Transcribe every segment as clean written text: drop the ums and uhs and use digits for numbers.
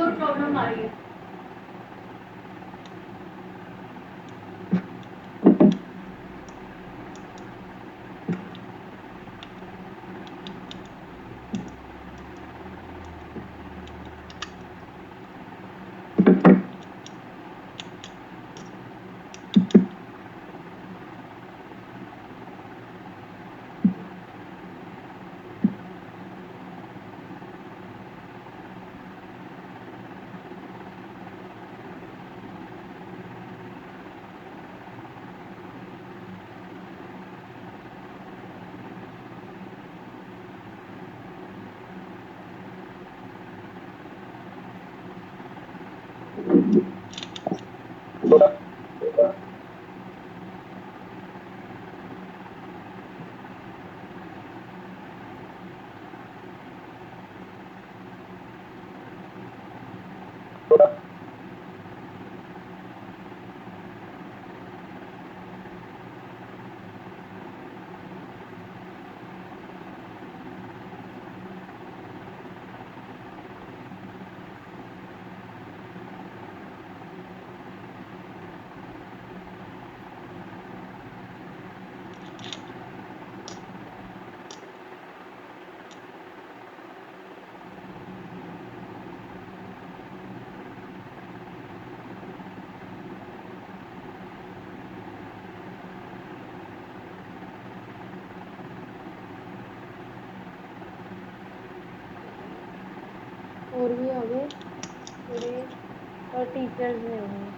और प्रॉब्लम आ रही है। और भी आ गए थोड़े, और टीचर्स नहीं आए।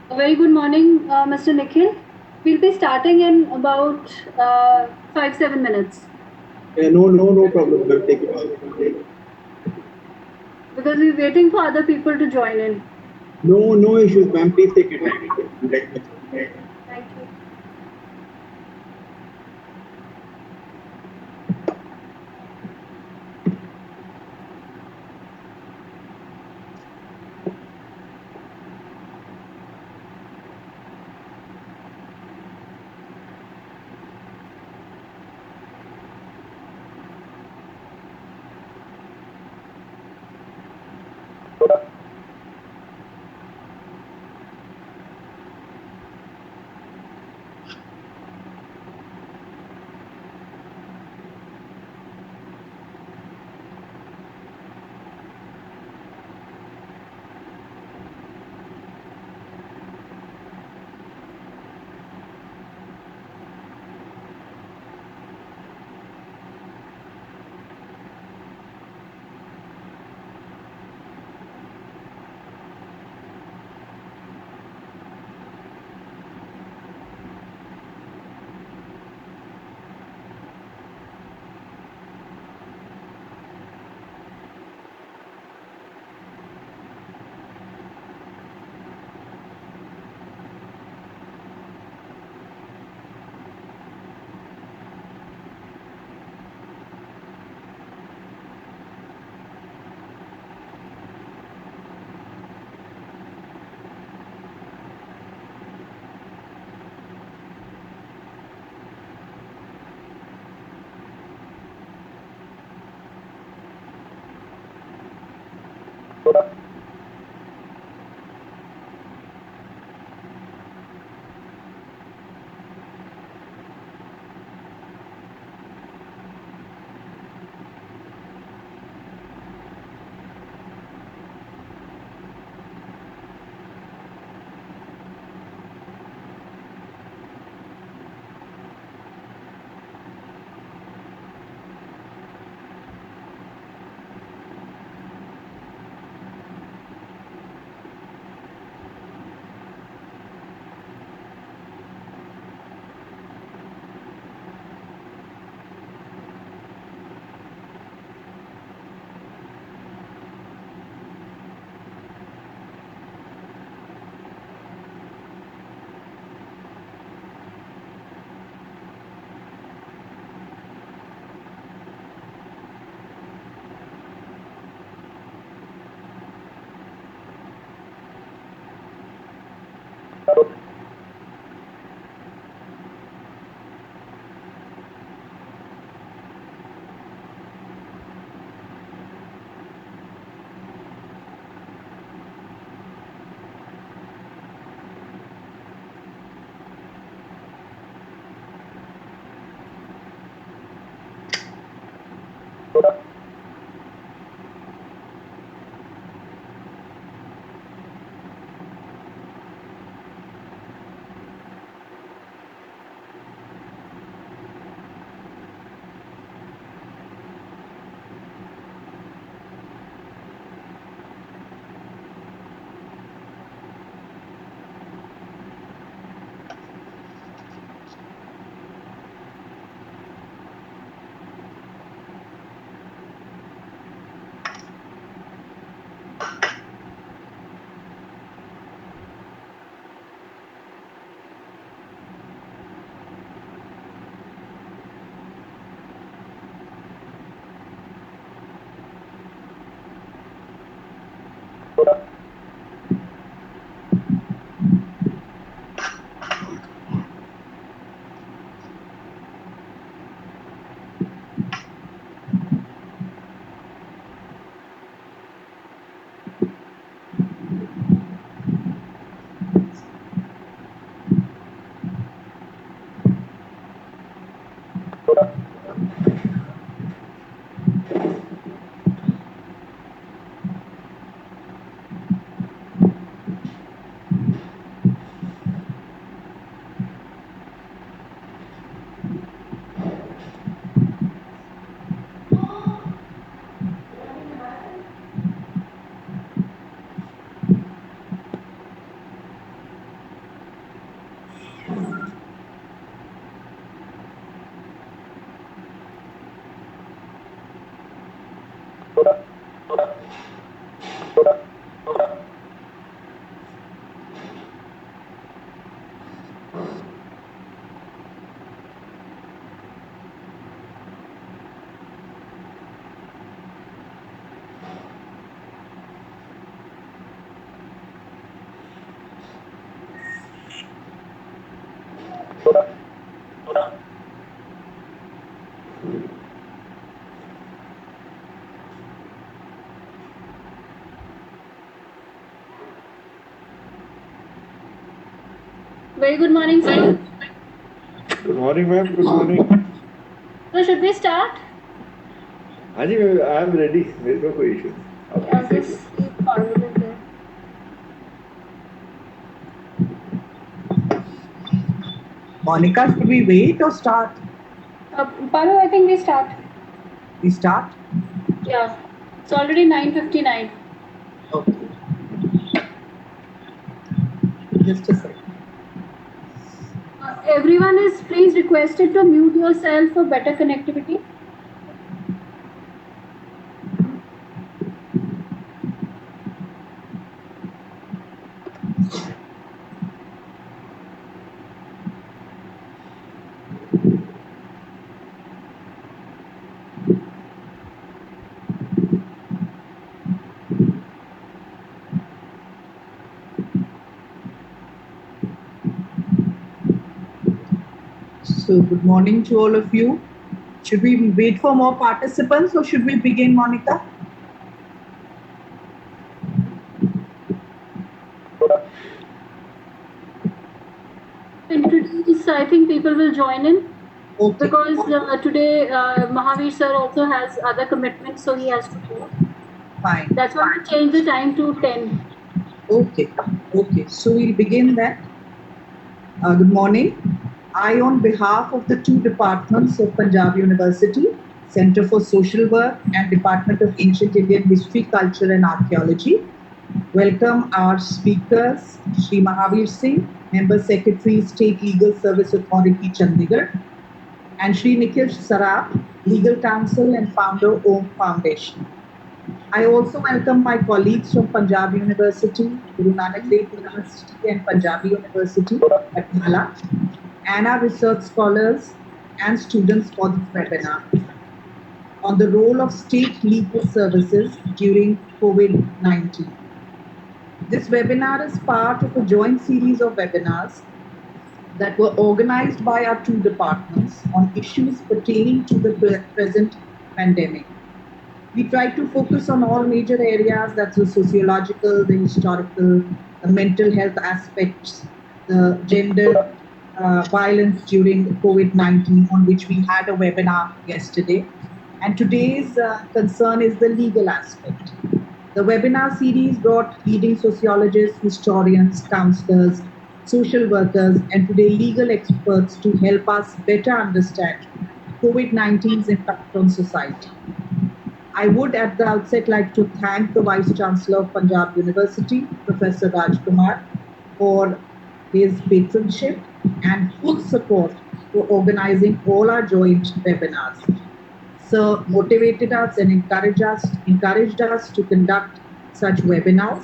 A very good morning, Mr. Nikhil. We'll be starting in about 5-7 minutes No problem, ma'am. Take your time. because we're waiting for other people to join in. No issues, ma'am. Please take your time. Let me. Thank you. Very good morning, sir. Good morning, ma'am. Good morning. So should we start? हाँ जी, I am ready. मेरे को कोई issue नहीं. आप I'll please take just it. keep forwarding there. Monica, should we wait or start? Paru, I think we start. We start? Yeah. It's already 9:59. Okay. Just a second. Everyone is please requested to mute yourself for better connectivity. So, good morning to all of you. Should we wait for more participants or should we begin, Monica? Introduce, I think people will join in. Okay. Because today Mahavir sir also has other commitments, so he has to go. Fine. That's why we changed the time to 10. Okay. Okay. So, we'll begin then. Good morning. I, on behalf of the two departments of Punjab University, Center for Social Work and Department of Ancient Indian History, Culture and Archaeology, welcome our speakers, Shri Mahavir Singh, Member Secretary, State Legal Service Authority, Chandigarh, and Shri Nikhil Saraf, Legal Counsel and founder, Om Foundation. I also welcome my colleagues from Punjab University, Guru Nanak Dev University and Punjabi University, Patala, and our research scholars and students for this webinar on the role of state legal services during COVID-19. This webinar is part of a joint series of webinars that were organized by our two departments on issues pertaining to the present pandemic. We try to focus on all major areas, that's the sociological, the historical, the mental health aspects, the gender violence during COVID-19, on which we had a webinar yesterday. And today's concern is the legal aspect. The webinar series brought leading sociologists, historians, counselors, social workers, and today legal experts to help us better understand COVID-19's impact on society. I would at the outset like to thank the Vice Chancellor of Punjab University, Professor Rajkumar, for his patronship and full support for organizing all our joint webinars. Sir motivated us and encouraged us to conduct such webinars.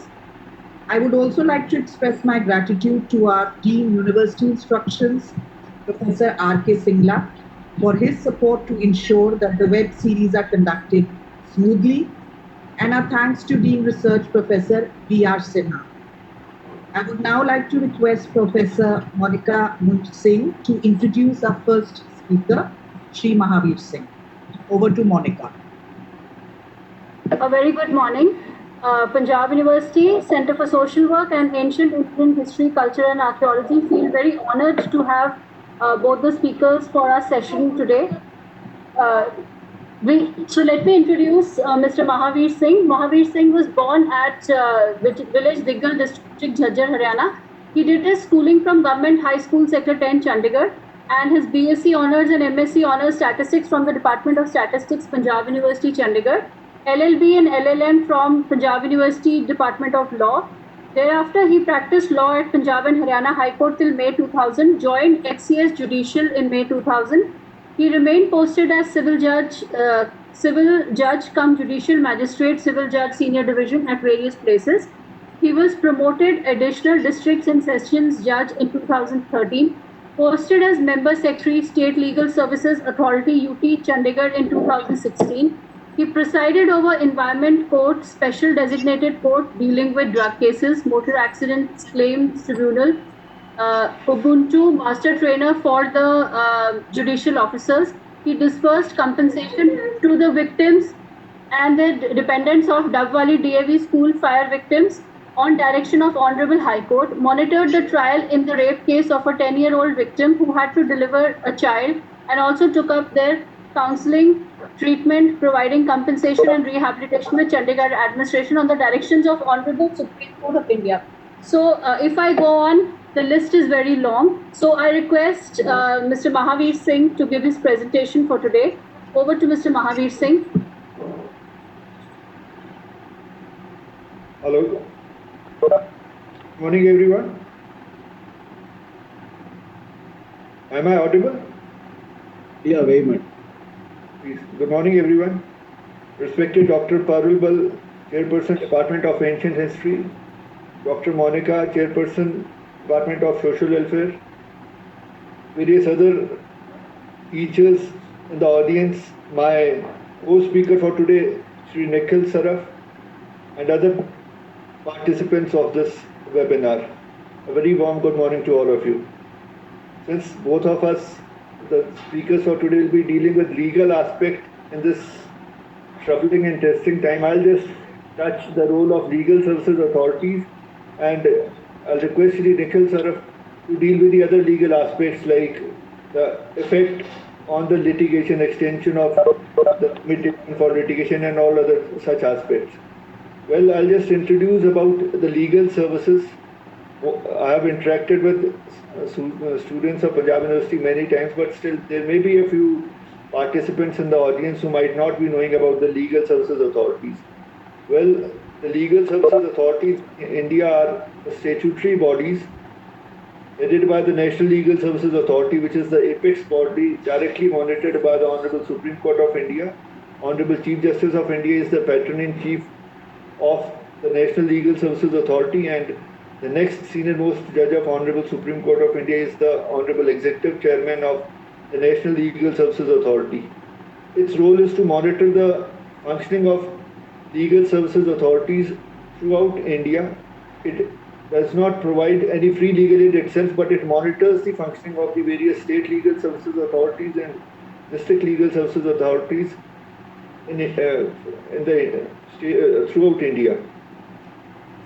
I would also like to express my gratitude to our Dean University Instructions, Professor R.K. Singla, for his support to ensure that the web series are conducted smoothly, and our thanks to Dean Research Professor B.R. Sinha. I would now like to request Professor Monica Munch Singh to introduce our first speaker, Shri Mahavir Singh. Over to Monica. A very good morning. Punjab University, Center for Social Work and Ancient Indian History, Culture and Archaeology feel very honored to have both the speakers for our session today. So let me introduce Mr. Mahavir Singh. Mahavir Singh was born at village Diggal district, Jhajjar, Haryana. He did his schooling from Government High School, Sector 10, Chandigarh, and his BSc Honours and MSc Honours Statistics from the Department of Statistics, Punjab University, Chandigarh, LLB and LLM from Punjab University, Department of Law. Thereafter, he practiced law at Punjab and Haryana High Court till May 2000, joined HCS Judicial in May 2000. He remained posted as civil judge cum judicial magistrate, civil judge, senior division at various places. He was promoted additional districts and sessions judge in 2013, posted as member secretary, State Legal Services Authority, UT, Chandigarh in 2016. He presided over Environment Court, Special Designated Court dealing with drug cases, motor accidents claims tribunal, Ubuntu master trainer for the judicial officers. He disbursed compensation to the victims and the dependents of Dove Valley DAV school fire victims. on direction of Honorable High Court, monitored the trial in the rape case of a 10-year-old victim who had to deliver a child, and also took up their counseling, treatment, providing compensation and rehabilitation with Chandigarh administration on the directions of Honorable Supreme Court of India. So if I go on, the list is very long. So I request Mr. Mahavir Singh to give his presentation for today. Over to Mr. Mahavir Singh. Hello. Good morning, everyone. Am I audible? Yeah, very much. Please. Good morning, everyone. Respected Dr. Parul Bal, Chairperson, Department of Ancient History, Dr. Monica, Chairperson, Department of Social Welfare, various other teachers in the audience, my co-speaker for today, Sri Nikhil Saraf, and other participants of this webinar. A very warm good morning to all of you. Since both of us, the speakers for today, will be dealing with legal aspect in this troubling and testing time, I'll just touch the role of legal services authorities, and I'll request Sri Nikhil Saraf to deal with the other legal aspects like the effect on the litigation, extension of the mitigation for litigation and all other such aspects. Well, I'll just introduce about the legal services. I have interacted with students of Punjab University many times, but still there may be a few participants in the audience who might not be knowing about the legal services authorities. Well, the legal services authorities in India are statutory bodies headed by the National Legal Services Authority, which is the apex body directly monitored by the Honorable Supreme Court of India. Honorable Chief Justice of India is the patron-in-chief of the National Legal Services Authority, and the next senior most judge of Honorable Supreme Court of India is the Honorable Executive Chairman of the National Legal Services Authority. Its role is to monitor the functioning of legal services authorities throughout India. It does not provide any free legal aid itself, but it monitors the functioning of the various state legal services authorities and district legal services authorities throughout India.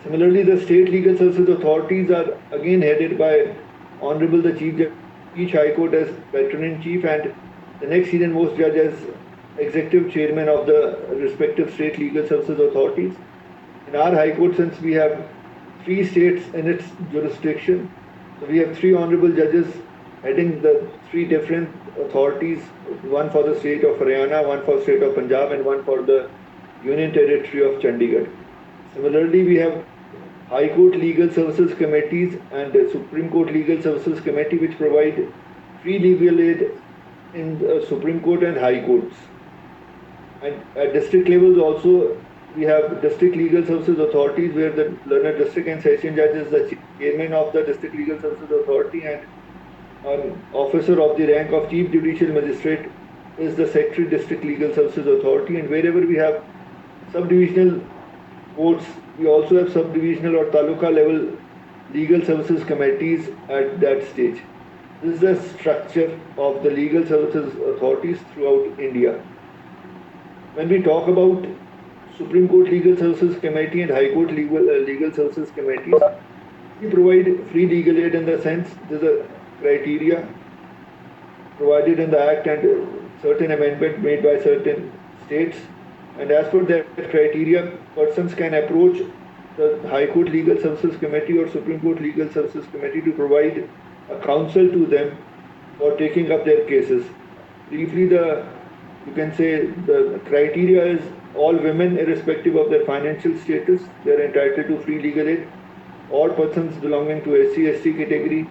Similarly, the state legal services authorities are again headed by Honorable the Chief Judge, each High Court as patron-in-chief, and the next senior most judge as executive chairman of the respective state legal services authorities. In our High Court, since we have 3 states in its jurisdiction, so we have 3 honorable judges heading the 3 different authorities, one for the state of Haryana, one for the state of Punjab, and one for the Union Territory of Chandigarh. Similarly, we have High Court Legal Services Committees and the Supreme Court Legal Services Committee, which provide free legal aid in the Supreme Court and High Courts. And at district levels also, we have district legal services authorities, where the learned district and session judge is the chairman of the district legal services authority, and an officer of the rank of chief judicial magistrate is the secretary district legal services authority. And wherever we have subdivisional courts, we also have subdivisional or taluka level legal services committees at that stage. This is the structure of the legal services authorities throughout India. When we talk about Supreme Court Legal Services Committee and High Court Legal Services Committees, we provide free legal aid in the sense there's a criteria provided in the Act and certain amendment made by certain states, and as per that criteria, persons can approach the High Court Legal Services Committee or Supreme Court Legal Services Committee to provide a counsel to them for taking up their cases. Briefly, you can say the criteria is all women, irrespective of their financial status, they are entitled to free legal aid. All persons belonging to SC/ST category,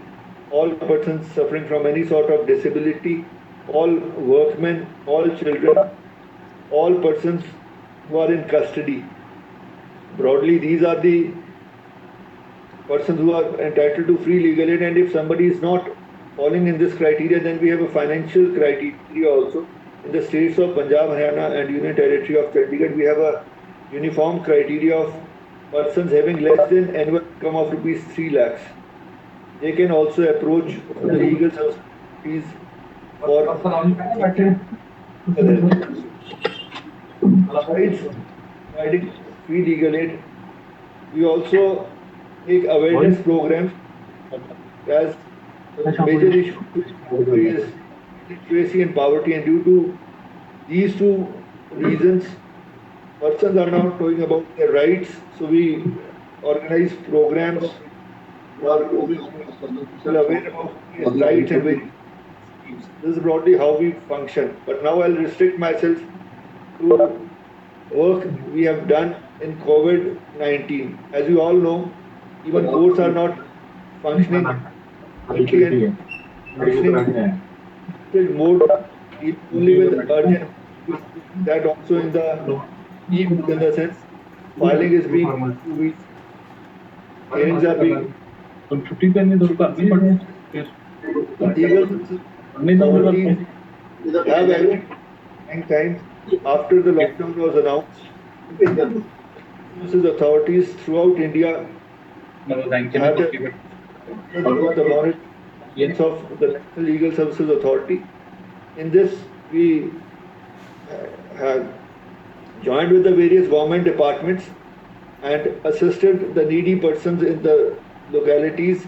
all persons suffering from any sort of disability, all workmen, all children, all persons who are in custody. Broadly, these are the persons who are entitled to free legal aid, and if somebody is not falling in this criteria, then we have a financial criteria also. In the states of Punjab, Haryana and Union Territory of Chandigarh, we have a uniform criteria of persons having less than annual income of rupees 3 lakhs. They can also approach the legal services for besides providing free legal aid. We also take awareness programs as the major issue is literacy and poverty, and due to these two reasons, persons are not knowing about their rights. So we organize programs for people aware about their rights and ways. This is broadly how we function. But now I'll restrict myself to work we have done in COVID-19. As you all know, even courts are not functioning quickly and functioning in mode only with urgent. That also in the in the sense filing is being 2 weeks, hearings are being पण छुट्टी त्यांनी धरू का मी पण legal नाही जमलं authorities have acted times after the lockdown was announced. Services authorities throughout India have the monitoring of the National Legal Services Authority. In this, we have joined with the various government departments and assisted the needy persons in the localities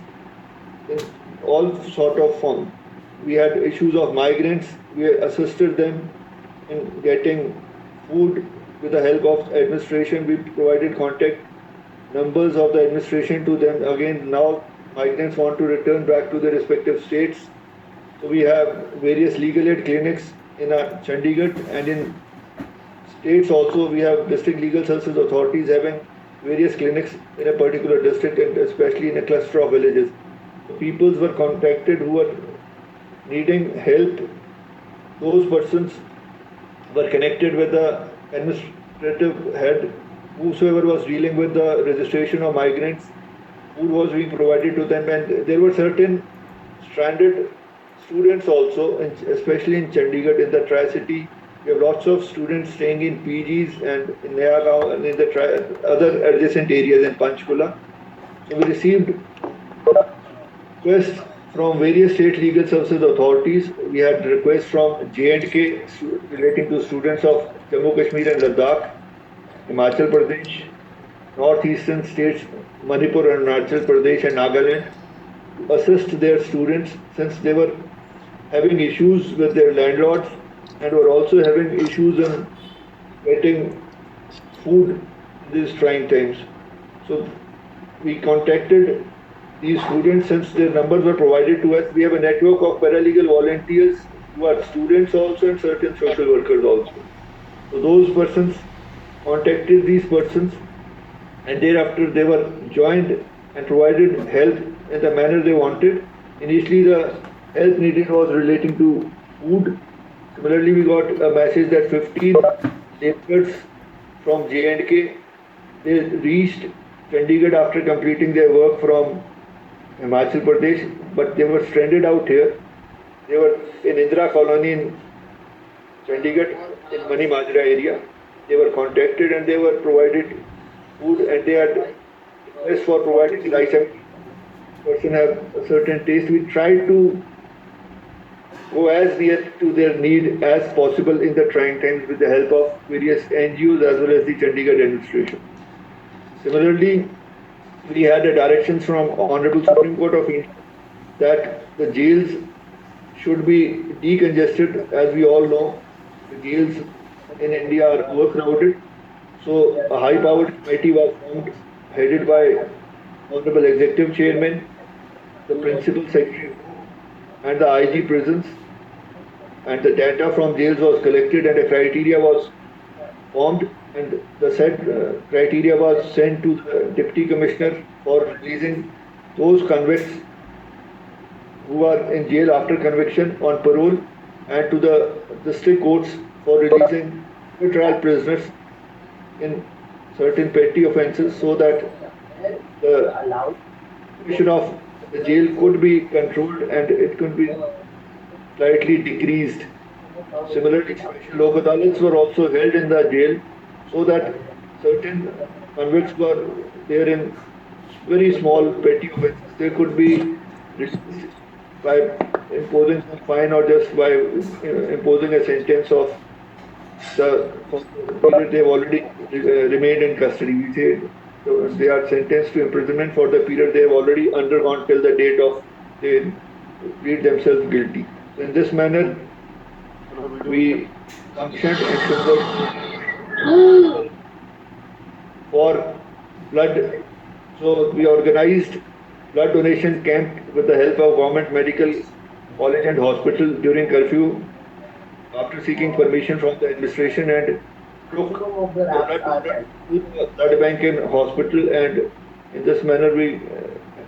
in all sort of form. We had issues of migrants. We assisted them in getting food with the help of administration. We provided contact numbers of the administration to them. Again, now migrants want to return back to their respective states. So we have various legal aid clinics in Chandigarh, and in states also we have district legal services authorities having various clinics in a particular district, and especially in a cluster of villages. So peoples were contacted who were needing help. Those persons were connected with the administrative head, whosoever was dealing with the registration of migrants. Food was being provided to them, and there were certain stranded students also, especially in Chandigarh, in the Tri-City. We have lots of students staying in PGs and in Nayagaon and in the other adjacent areas in Panchkula. So we received requests from various state legal services authorities. We had requests from J&K relating to students of Jammu Kashmir and Ladakh, Himachal Pradesh, northeastern states Manipur and Arunachal Pradesh and Nagaland, to assist their students since they were having issues with their landlords and were also having issues in getting food in these trying times. So we contacted these students since their numbers were provided to us. We have a network of paralegal volunteers who are students also and certain social workers also. So those persons contacted these persons, and thereafter they were joined and provided help in the manner they wanted. Initially the help needed was relating to food. Similarly, we got a message that 15 laborers from J&K, they reached Chandigarh after completing their work from Himachal Pradesh, but they were stranded out here. They were in Indira Colony in Chandigarh, in Mani Majra area. They were contacted and they were provided food, and they had request for providing rice. Person have a certain taste. We tried to go as near to their need as possible in the trying times with the help of various NGOs as well as the Chandigarh administration. Similarly, we had a directions from Honorable Supreme Court of India that the jails should be decongested. As we all know, the jails in India are overcrowded. So a high-powered committee was formed, headed by Honorable Executive Chairman, the Principal Secretary, and the IG prisons. And the data from jails was collected, and a criteria was formed, and the said criteria was sent to the Deputy Commissioner for releasing those convicts who are in jail after conviction on parole, and to the district courts for releasing trial prisoners in certain petty offences, so that the situation of the jail could be controlled and it could be slightly decreased. Similarly, special lok adalats were also held in the jail, so that certain convicts were there in very small petty offences. They could be released by imposing a fine or just by imposing a sentence of the period they've already remained in custody. We say So they are sentenced to imprisonment for the period they have already undergone till the date of they plead themselves guilty. So in this manner, we functioned and similar for blood. So we organized blood donation camp with the help of government medical college and hospital during curfew after seeking permission from the administration and took the blood bank in hospital, and in this manner we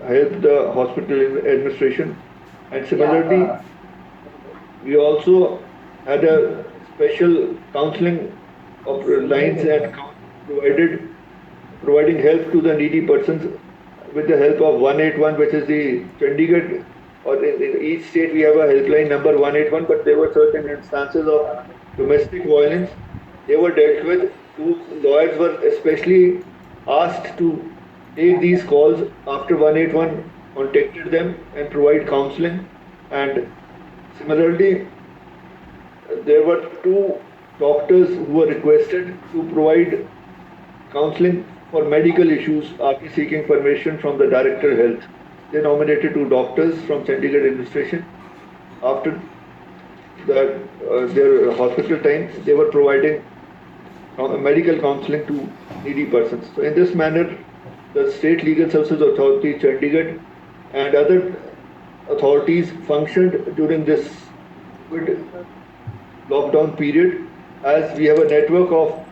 helped the hospital administration. And similarly, we also had a special counseling of lines and providing help to the needy persons with the help of 181, which is the Chandigarh, or in each state we have a helpline number 181, but there were certain instances of domestic violence. They were dealt with. Two lawyers were especially asked to take these calls after 181 contacted them and provide counseling. And similarly, there were two doctors who were requested to provide counseling for medical issues after seeking permission from the Director of Health. They nominated two doctors from Chandigarh administration. After their hospital time, they were providing medical counseling to needy persons. So in this manner, the State Legal Services Authority, Chandigarh, and other authorities functioned during this COVID lockdown period, as we have a network of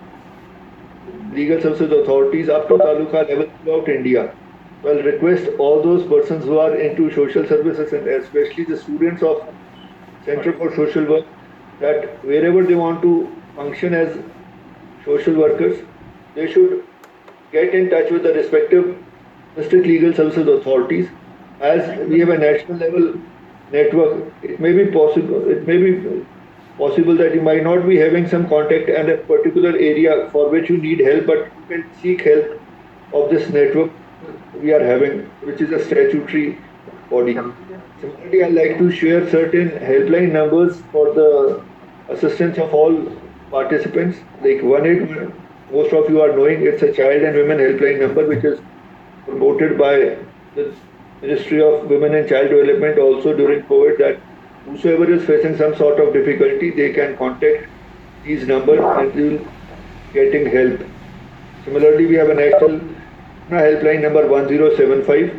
legal services authorities up to taluka level throughout India. So I'll request all those persons who are into social services, and especially the students of Center for Social Work, that wherever they want to function as social workers, they should get in touch with the respective district legal services authorities. As we have a national level network, it may be possible that you might not be having some contact in a particular area for which you need help, but you can seek help of this network we are having, which is a statutory body. Similarly, I'd like to share certain helpline numbers for the assistance of all participants. Like 181, most of you are knowing, it's a child and women helpline number which is promoted by the Ministry of Women and Child Development also during COVID, that whosoever is facing some sort of difficulty, they can contact these numbers and they will getting help. Similarly, we have a national helpline number 1075.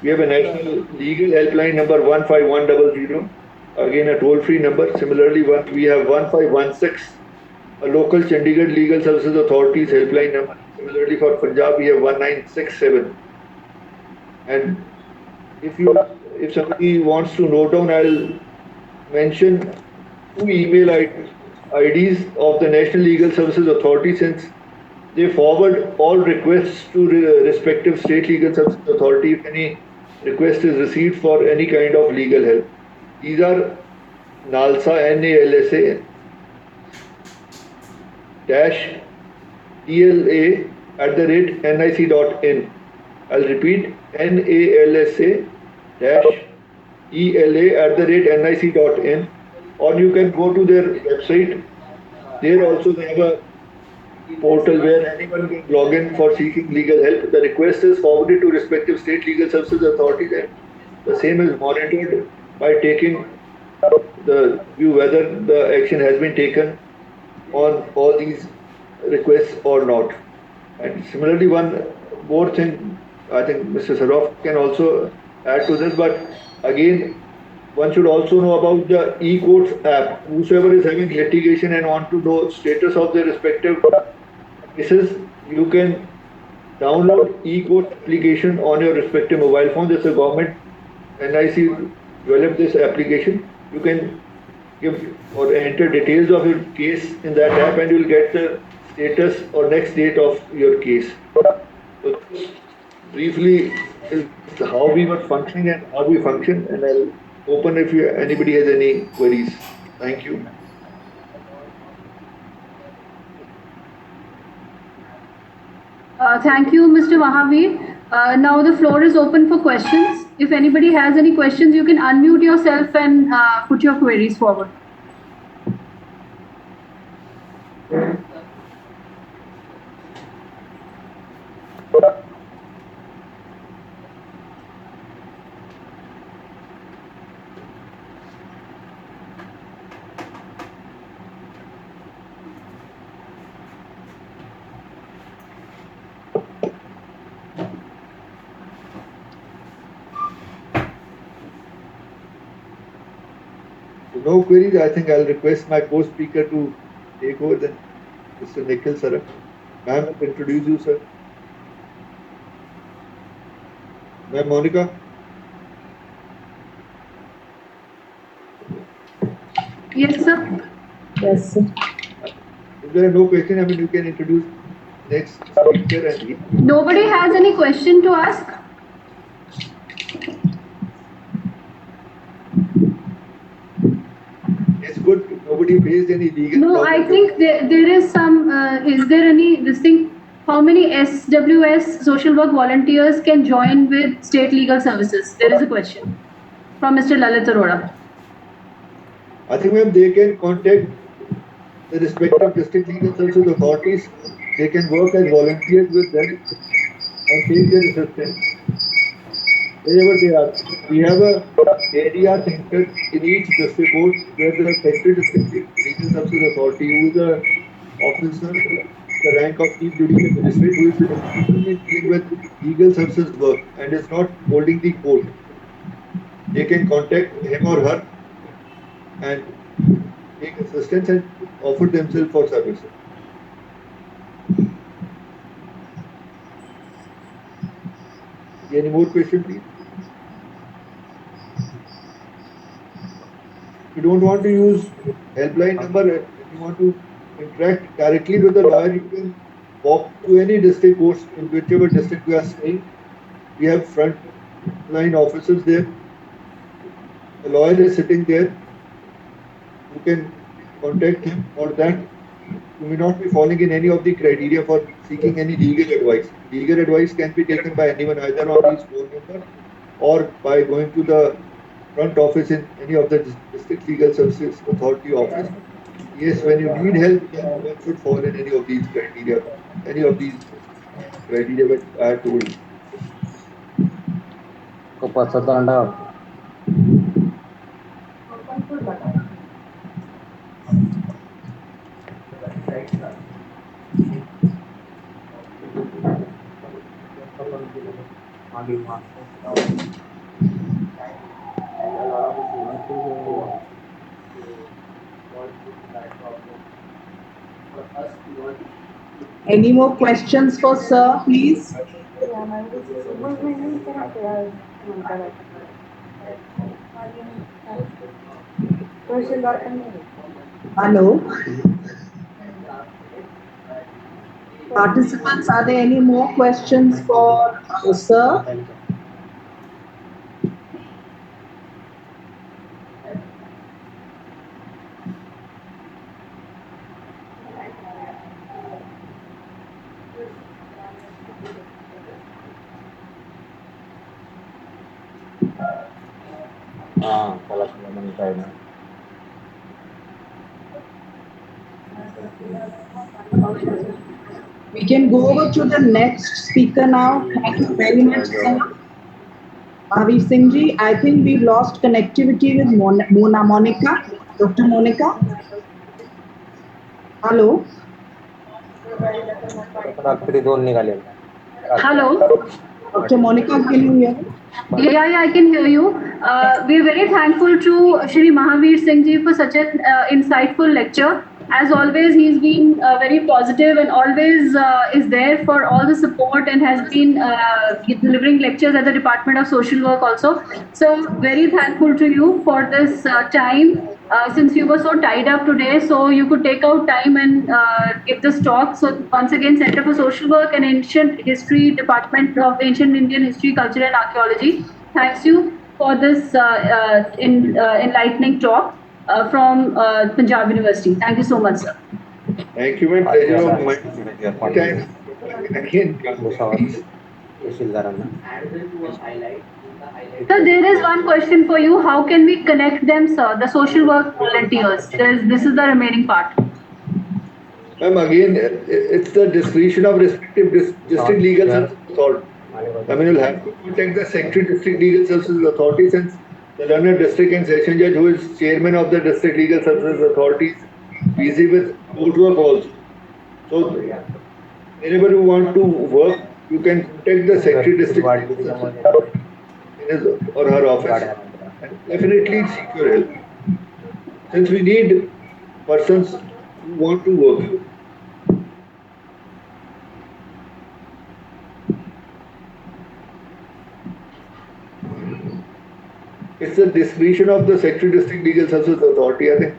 We have a national legal helpline number 15100. Again, a toll-free number. Similarly, we have 1516, a local Chandigarh Legal Services Authorities helpline number. Similarly, for Punjab, we have 1967. And if somebody wants to note down, I'll mention two email IDs of the National Legal Services Authority, since they forward all requests to respective state legal services authority if any request is received for any kind of legal help. These are NALSA, NALSA -ELA @nic.in. I'll repeat, NALSA -ELA @nic.in, or you can go to their website. There also they have a portal where anyone can log in for seeking legal help. The request is forwarded to respective state legal services authorities, and the same is monitored by taking the view whether the action has been taken on all these requests or not. And similarly, one more thing, I think Mr. Saraf can also add to this, but again, one should also know about the e-courts app. Whosoever is having litigation and want to know status of their respective cases, you can download e-court application on your respective mobile phone. This is a government NIC developed this application. You can give or enter details of your case in that app, and you will get the status or next date of your case. So this briefly is how we were functioning and how we function, and I'll open if anybody has any queries. Thank you. Thank you, Mr. Mahavir. Now the floor is open for questions. If anybody has any questions, you can unmute yourself and put your queries forward. no queries, I think I'll request my co-speaker to take over then. Mr. Nikhil Sarak. Ma'am, I'll introduce you, sir. Ma'am Monica. Yes, sir. Yes, sir. If there are no questions, I mean, you can introduce next speaker and Nobody has any question to ask? it's good. Nobody faced any legal No, I problem. think there is some, is there any, this thing, how many SWS social work volunteers can join with state legal services? There is a question from Mr. Lalit Arora. I think, ma'am, they can contact the respective district legal services authorities. They can work as volunteers with them and take their assistance wherever they are. We have a ADR center in each district court where the secretary district legal services authority, who is a officer, the rank of chief judicial magistrate, who is exclusively dealing with legal services work and is not holding the court. They can contact him or her and take assistance and offer themselves for services. Any more questions, please? If you don't want to use helpline number, if you want to interact directly with the lawyer, you can walk to any district courts in whichever district you are staying. We have front-line officers there. The lawyer is sitting there. You can contact him or that. You may not be falling in any of the criteria for seeking any legal advice. Legal advice can be taken by anyone either on these phone numbers or by going to the front office in any of the district legal services authority office. Yes, when you need help, one should fall in any of these criteria which I have told you. Any more questions for sir, please? Hello. Participants, are there any more questions for sir? We can go over to the next speaker now. Thank you very much, sir. Mahavir Singh ji, I think we've lost connectivity with Monica. Dr. Monica? Hello? Hello. Dr. Monica, can you hear me? Yeah, I can hear you. We are very thankful to Shri Mahavir Singh ji for such an insightful lecture. As always, he's been very positive and always is there for all the support and has been delivering lectures at the Department of Social Work also. So very thankful to you for this time. Since you were so tied up today, so you could take out time and give this talk. So once again, Center for Social Work and Ancient History, Department of Ancient Indian History, Culture and Archaeology, thanks you for this enlightening talk from Punjab University. Thank you so much, sir. Thank you, ma'am. Pleasure of mine. Again, Sir, there is one question for you. How can we connect them, sir? The social work volunteers. This is the remaining part. ma'am, again, it's the discretion of respective district legal services authority. I mean, you'll have to contact the secretary district legal services authority, since the learned district and session judge, who is chairman of the district legal services authority, is busy with court work also. So, whenever you want to work, you can contact the secretary district legal services authority in his or her office and definitely seek your help. since we need persons who want to work. It's the discretion of the Secretary District Legal Services Authority. I think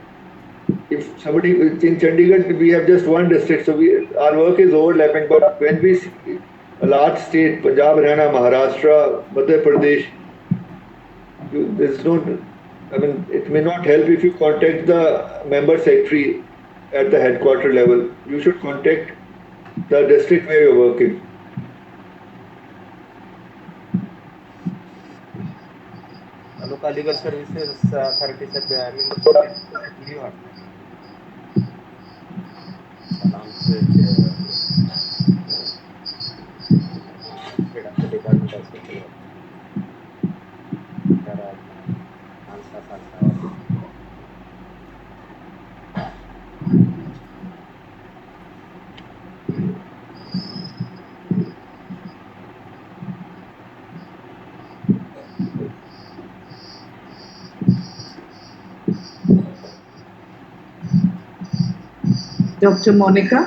if somebody in Chandigarh, we have just one district, so our work is overlapping. But when we see a large state, Punjab, Haryana, Maharashtra, Madhya Pradesh, there's no. I mean, it may not help if you contact the member secretary at the headquarter level. You should contact the district where you're working. Local legal services authority से Dr. Monica.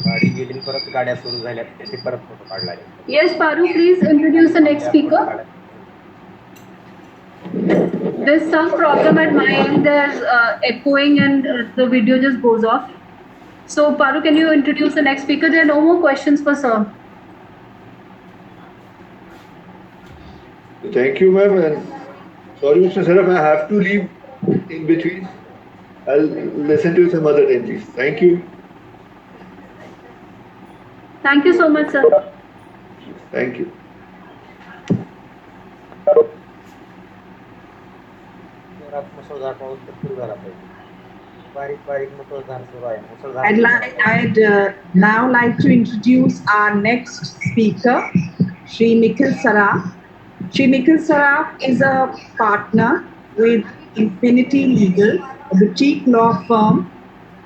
गाडी गेली परत गाड्या सुरू झाल्या ते परत photo काढला Yes, Paru, please introduce the next speaker. There's some problem at my end. There's echoing and the video just goes off. So, Paru, can you introduce the next speaker? There are no more questions for sir. Thank you, ma'am. And sorry, Mr. Saraf, I have to leave in between. I'll listen to some other entries. Thank you. Thank you so much, sir. Thank you. मुसळधार पाऊस तर सुरू झाला पाहिजे बारीक बारीक मुसळधार सुरू आहे I'd now like to introduce our next speaker, Shri Nikhil Saraf. Shri Nikhil Saraf is a partner with Infinity Legal, a boutique law firm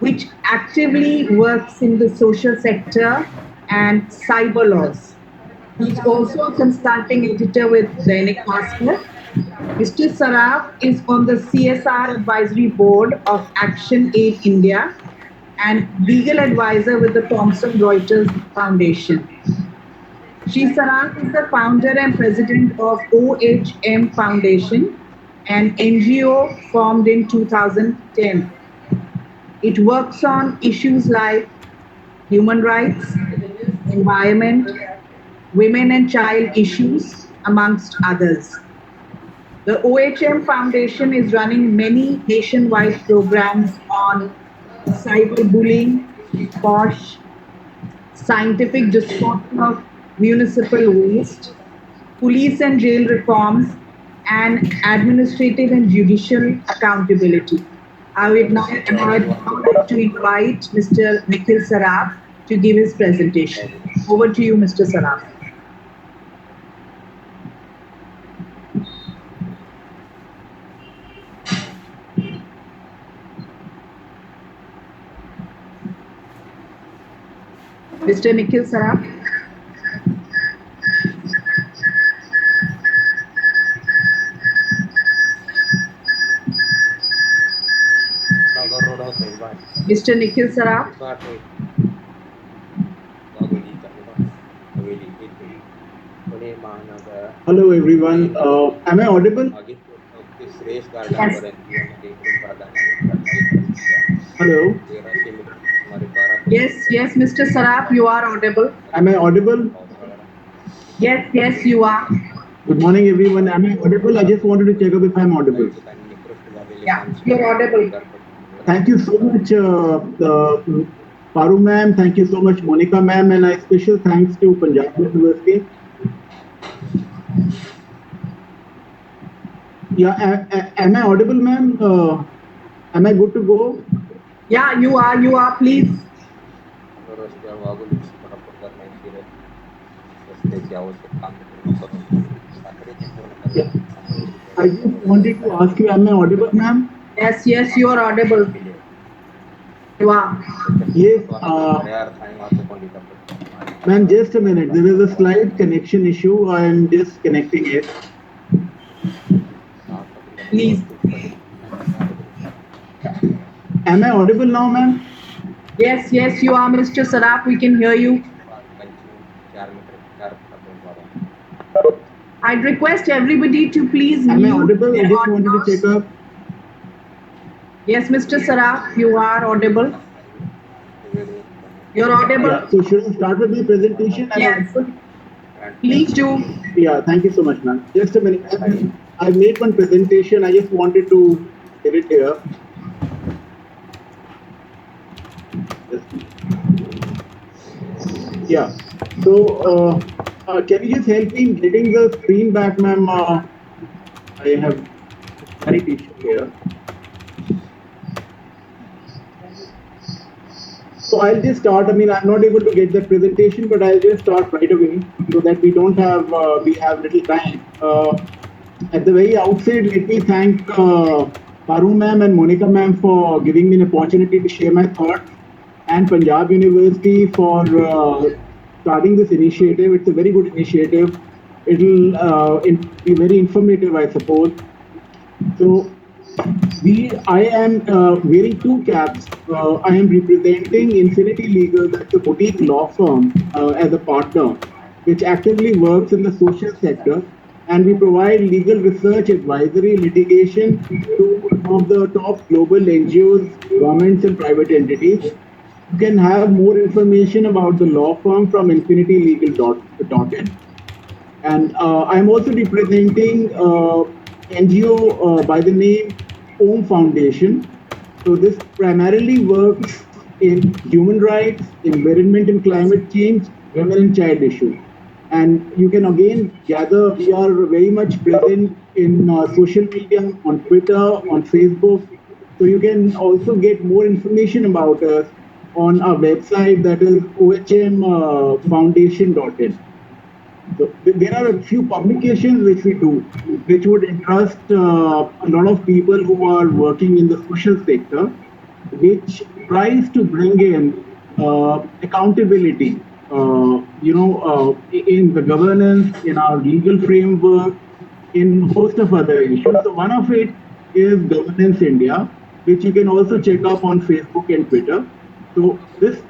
which actively works in the social sector and cyber laws. He's also a consulting editor with Dainik Bhaskar. Mr. Saraf is on the CSR Advisory Board of Action Aid India and legal advisor with the Thomson Reuters Foundation. Shri Saraf is the founder and president of OHM Foundation, an NGO formed in 2010. It works on issues like human rights, environment, women and child issues, amongst others. The OHM Foundation is running many nationwide programs on cyberbullying, POSH, scientific disposal of municipal waste, police and jail reforms, and administrative and judicial accountability. I would now like to invite Mr. Nikhil Saraf to give his presentation. Over to you, Mr. Saraf. Mr. Nikhil Saraf. Mr. Nikhil Saraf. Hello everyone. Am I audible? Hello. Yes, Mr. Saraf, you are audible. Am I audible? Yes, you are. Good morning everyone. Am I audible? I just wanted to check up if I'm audible. Yeah, you're audible. Thank you so much, Paru ma'am. Thank you so much, Monica ma'am, and a special thanks to Punjab University. Yeah, am I audible, ma'am? Am I good to go? Yeah, you are. Please. Yeah. I just wanted to ask you, am I audible, ma'am? Yes, you are audible. You are. Yes. Ma'am, just a minute. There is a slight connection issue. I am just connecting it. please. Am I audible now, ma'am? Yes, yes, you are, Mr. Saraf. We can hear you. 4 metre 4 I'd request everybody to please Am I mute audible? I their just wanted to audios. check up. Yes, Mr. Saraf, you are audible. You're audible. Yeah. So should I start with my presentation? Yes. Please do. Yeah. Thank you so much, ma'am. Just a minute. I've made one presentation. I just wanted to get it here. Yeah. So, can you just help me in getting the screen back, ma'am? I have very issue here. So I'll just start. I mean, I'm not able to get the presentation, but I'll just start right away so that we don't have we have little time. At the very outset, let me thank Parul ma'am and Monica ma'am for giving me an opportunity to share my thoughts, and Punjab University for starting this initiative. It's a very good initiative. It'll be very informative, I suppose. So I am wearing two caps. I am representing Infinity Legal, that's a boutique law firm, as a partner, which actively works in the social sector, and we provide legal research, advisory, litigation to some of the top global NGOs, governments, and private entities. You can have more information about the law firm from infinitylegal.in. And I'm also representing NGO by the name Om Foundation. So this primarily works in human rights, environment and climate change, women and child issues. And you can again gather, we are very much present in social media, on Twitter, on Facebook. So you can also get more information about us on our website, that is ohmfoundation.in. So there are a few publications which we do, which would interest a lot of people who are working in the social sector, which tries to bring in accountability, in the governance, in our legal framework, in a host of other issues. So one of it is Governance India, which you can also check up on Facebook and Twitter. So this